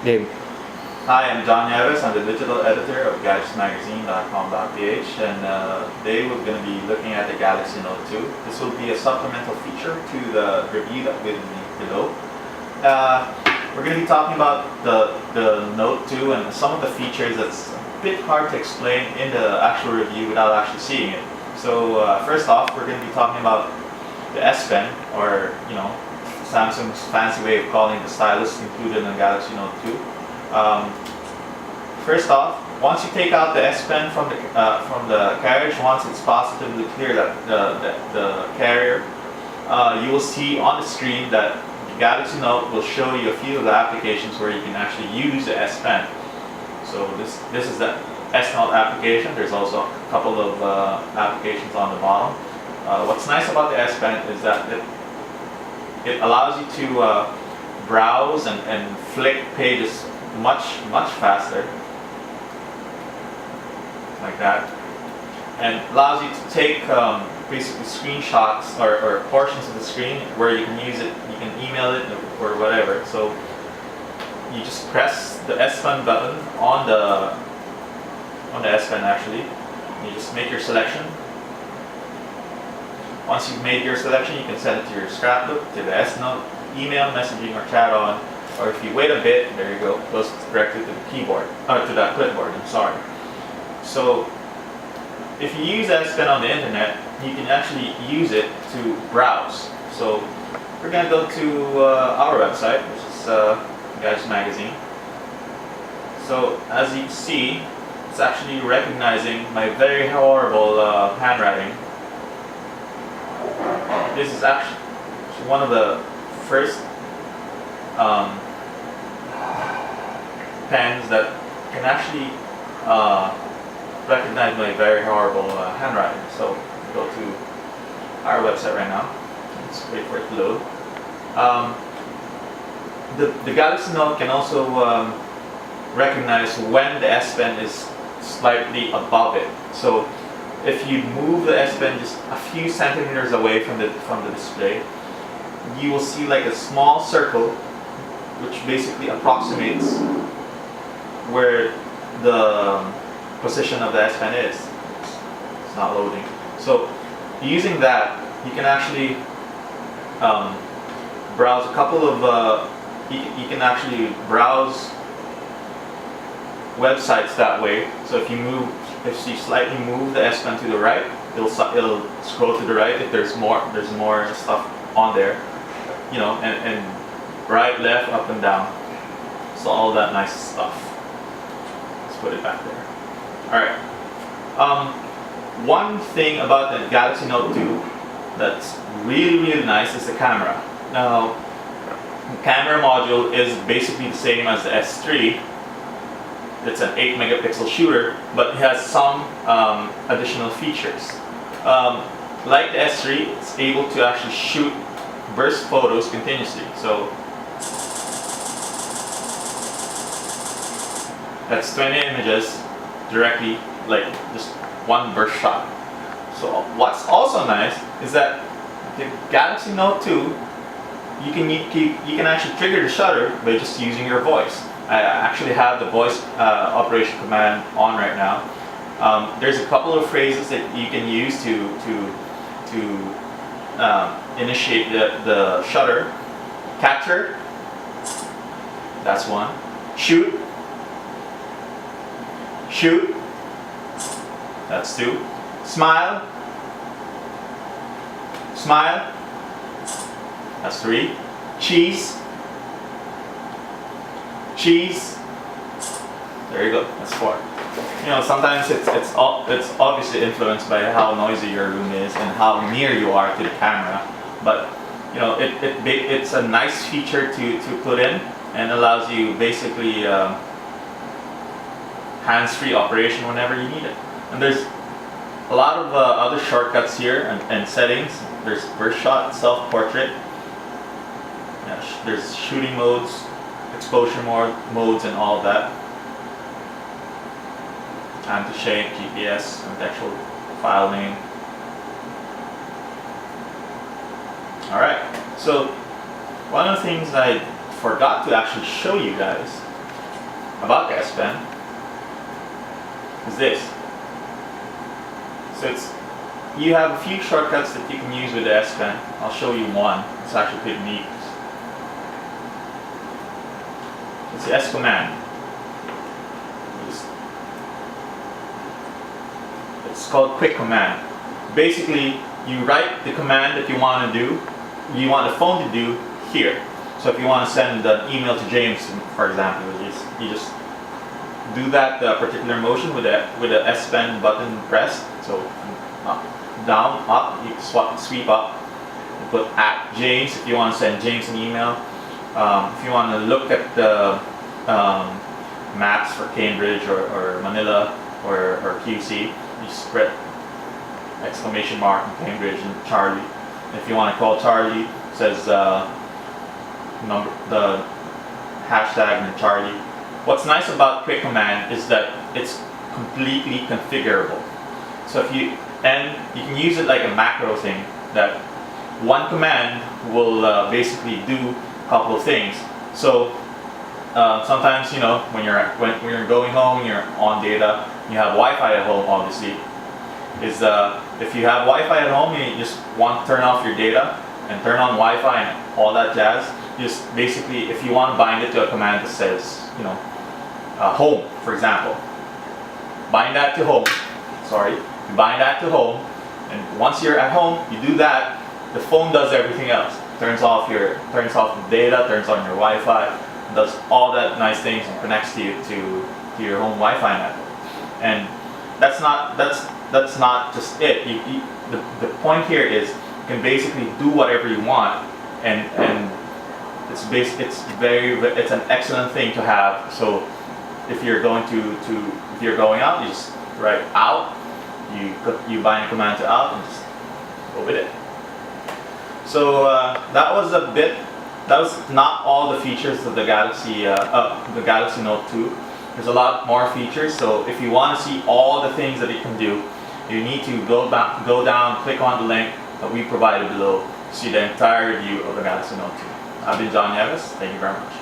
Game. Hi, I'm John Yavis. I'm the digital editor of GADGETSMagazine.com.ph, and today we're going to be looking at the Galaxy Note 2. This will be a supplemental feature to the review that will be below. We're going to be talking about the Note 2 and some of the features that's a bit hard to explain in the actual review without actually seeing it. So first off, we're going to be talking about the S Pen, or Samsung's fancy way of calling the stylus included in the Galaxy Note 2. First off, once you take out the S Pen from the carriage, once it's positively clear that the carrier, you will see on the screen that the Galaxy Note will show you a few of the applications where you can actually use the S Pen. So this is the S Note application. There's also a couple of applications on the bottom. What's nice about the S Pen is that it allows you to browse and flick pages much faster, like that, and allows you to take basically screenshots or portions of the screen where you can use it, you can email it or whatever. So you just press the S Pen button on the S Pen actually. You just make your selection. Once you've made your selection, you can send it to your scrapbook, to the S Note, email, messaging, or chat on. Or if you wait a bit, there you go, it goes directly to the keyboard, to that clipboard, I'm sorry. So if you use S Pen on the internet, you can actually use it to browse. So we're going to go to our website, which is Gadgets Magazine. So as you can see, it's actually recognizing my very horrible handwriting. This is actually one of the first pens that can actually recognize my very horrible handwriting. So go to our website right now. Let's wait for it to load. The Galaxy Note can also recognize when the S Pen is slightly above it. So if you move the S Pen just a few centimeters away from the display, you will see like a small circle which basically approximates where the position of the S Pen is. It's not loading. So using that, you can actually browse a couple of you can actually browse websites that way. So if you slightly move the S Pen to the right, it'll scroll to the right if there's more stuff on there, and right, left, up, and down. So all that nice stuff. Let's put it back there. All right. One thing about the Galaxy Note 2 that's really nice is the camera. Now, the camera module is basically the same as the S3. It's an 8 megapixel shooter, but it has some additional features. Like the S3, it's able to actually shoot burst photos continuously. So that's 20 images directly, like just one burst shot. So what's also nice is that the Galaxy Note 2, you can actually trigger the shutter by just using your voice. I actually have the voice operation command on right now. There's a couple of phrases that you can use to initiate the shutter. Capture, that's one. Shoot, that's two. Smile, that's three. Cheese, there you go, that's four. Sometimes it's obviously influenced by how noisy your room is and how near you are to the camera, but it's a nice feature to put in, and allows you basically hands-free operation whenever you need it. And there's a lot of other shortcuts here and settings. There's burst shot, self-portrait, there's shooting modes, exposure modes, and all of that. Time to shake, GPS, contextual file name. Alright, so one of the things I forgot to actually show you guys about the S Pen is this. So you have a few shortcuts that you can use with the S Pen. I'll show you one. It's actually pretty neat. It's the S command. It's called quick command. Basically, you write the command that you want to do, you want the phone to do here. So if you want to send an email to James, for example, you just do that particular motion with the S Pen button pressed. So up, down, up, you sweep up. You put at James if you want to send James an email. If you want to look at the maps for Cambridge or Manila or QC, you spread exclamation mark in Cambridge and Charlie. If you want to call Charlie, it says the hashtag and Charlie. What's nice about quick command is that it's completely configurable. So you can use it like a macro thing, that one command will basically do a couple of things. So sometimes, you know, when you're going home, you're on data, you have Wi-Fi at home, obviously. If you have Wi-Fi at home, you just want to turn off your data and turn on Wi-Fi and all that jazz. Just basically, if you want to bind it to a command that says, you know, home, for example, bind that to home. Sorry, you bind that to home, and once you're at home, you do that. The phone does everything else. Turns off the data, turns on your Wi-Fi, does all that nice things, and connects to your home Wi-Fi network. And that's not just it. The point here is you can basically do whatever you want, and it's an excellent thing to have. So if you're going if you're going out, you just write out, you bind a command to out and just go with it. So that was not all the features of the Galaxy Note 2. There's a lot more features, so if you want to see all the things that it can do, you need to go down, click on the link that we provided below to see the entire review of the Galaxy Note 2. I've been John Neves. Thank you very much.